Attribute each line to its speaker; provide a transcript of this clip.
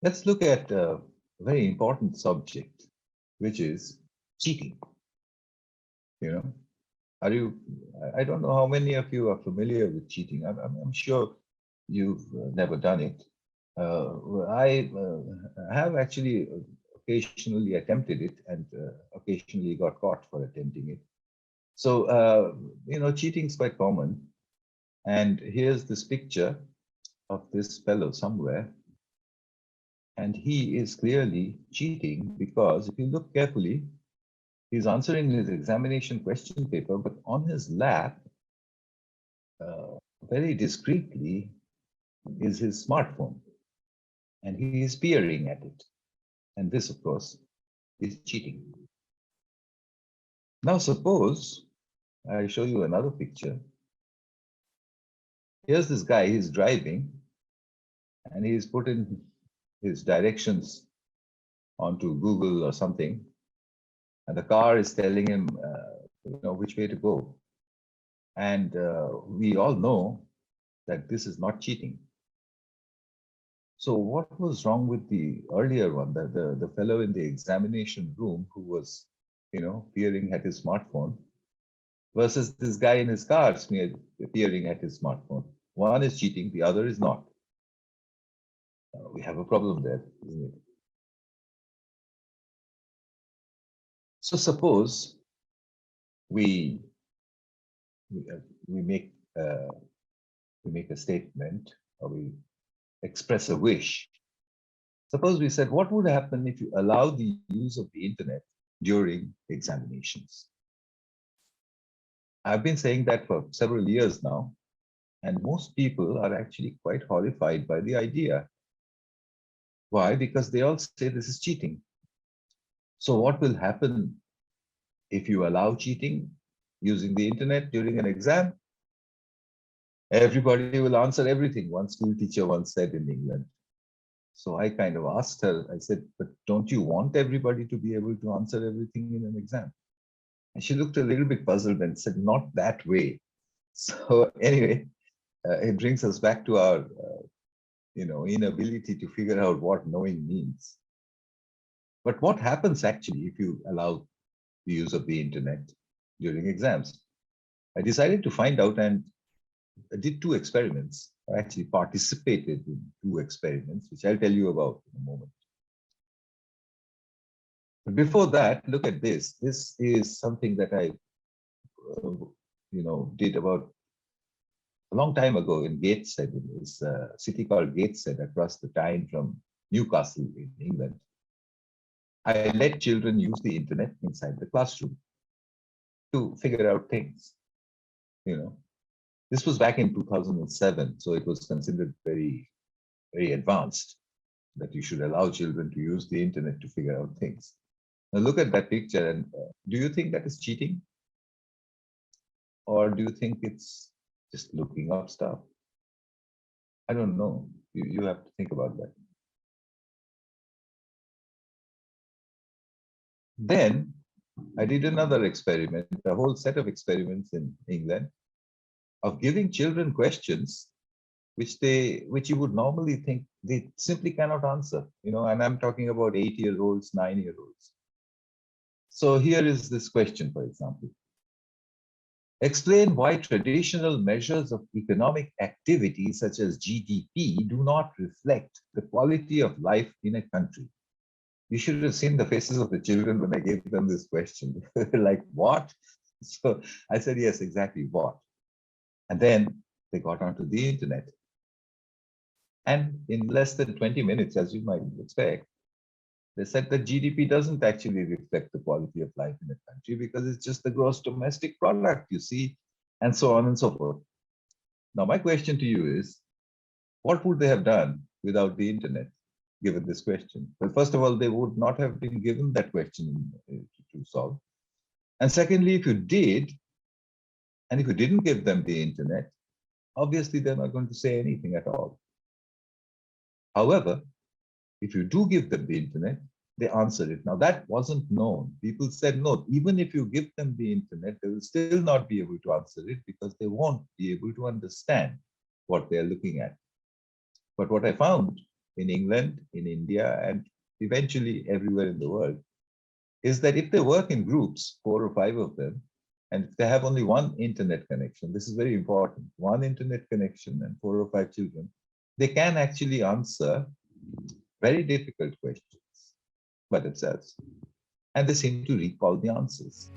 Speaker 1: Let's look at a very important subject, which is cheating. You know, are you? I don't know how many of you are familiar with cheating. I'm sure you've never done it. I have actually occasionally attempted it and occasionally got caught for attempting it. So, cheating is quite common. And here's this picture of this fellow somewhere. And he is clearly cheating because if you look carefully, he's answering his examination question paper, but on his lap, uh, very discreetly, is his smartphone. And he is peering at it. And this, of course, is cheating. Now, suppose I show you another picture. Here's this guy, he's driving, and he's put in his directions onto Google or something, and the car is telling him, which way to go. And we all know that this is not cheating. So what was wrong with the earlier one, the fellow in the examination room who was, peering at his smartphone versus this guy in his car peering at his smartphone? One is cheating, the other is not. We have a problem there, isn't it? So suppose we we make a statement or we express a wish. Suppose we said, what would happen if you allow the use of the internet during examinations? I've been saying that for several years now, and most people are actually quite horrified by the idea. Why? Because they all say this is cheating. So what will happen if you allow cheating using the internet during an exam? Everybody will answer everything, one school teacher once said in England. So I kind of asked her, I said, but don't you want everybody to be able to answer everything in an exam? And she looked a little bit puzzled and said, not that way. So anyway, it brings us back to our, inability to figure out what knowing means. But what happens actually if you allow the use of the internet during exams? I decided to find out and I did two experiments. I actually participated in two experiments, which I'll tell you about in a moment. But before that, look at this. This is something that I, did about a long time ago in Gateshead. It was a city called Gateshead across the Tyne from Newcastle in England. I let children use the internet inside the classroom to figure out things. This was back in 2007, so it was considered very, very advanced that you should allow children to use the internet to figure out things. Now look at that picture, and do you think that is cheating? Or do you think it's just looking up stuff? I don't know. You have to think about that. Then I did another experiment, a whole set of experiments in England of giving children questions which you would normally think they simply cannot answer, and I'm talking about 8-year-olds, 9-year-olds. So here is this question, for example. Explain why traditional measures of economic activity such as GDP do not reflect the quality of life in a country. You should have seen the faces of the children when I gave them this question. Like, what? So I said, yes, exactly what? And then they got onto the internet. And in less than 20 minutes, as you might expect, they said that GDP doesn't actually reflect the quality of life in a country because it's just the gross domestic product, you see, and so on and so forth. Now, my question to you is, what would they have done without the internet, given this question? Well, first of all, they would not have been given that question to solve. And secondly, if you did, and if you didn't give them the internet, obviously they're not going to say anything at all. However, if you do give them the internet, they answer it. Now that wasn't known. People said, no, even if you give them the internet, they will still not be able to answer it because they won't be able to understand what they're looking at. But what I found in England, in India, and eventually everywhere in the world, is that if they work in groups, 4 or 5 of them, and if they have only one internet connection, this is very important, one internet connection and 4 or 5 children, they can actually answer very difficult questions by themselves. And they seem to recall the answers.